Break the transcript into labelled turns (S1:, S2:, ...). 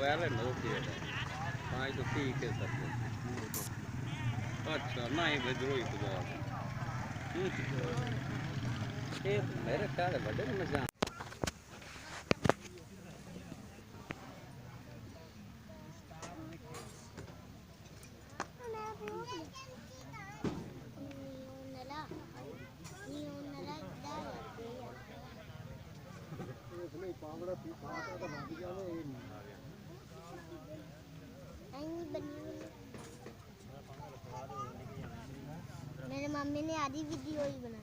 S1: पहले नौकरी है पाँच तो ठीक है सब अच्छा नहीं भेजो ही तो ये मेरे ख्याल है बड़े मजा
S2: मेरे मम्मी ने आधी वीडियो ही बना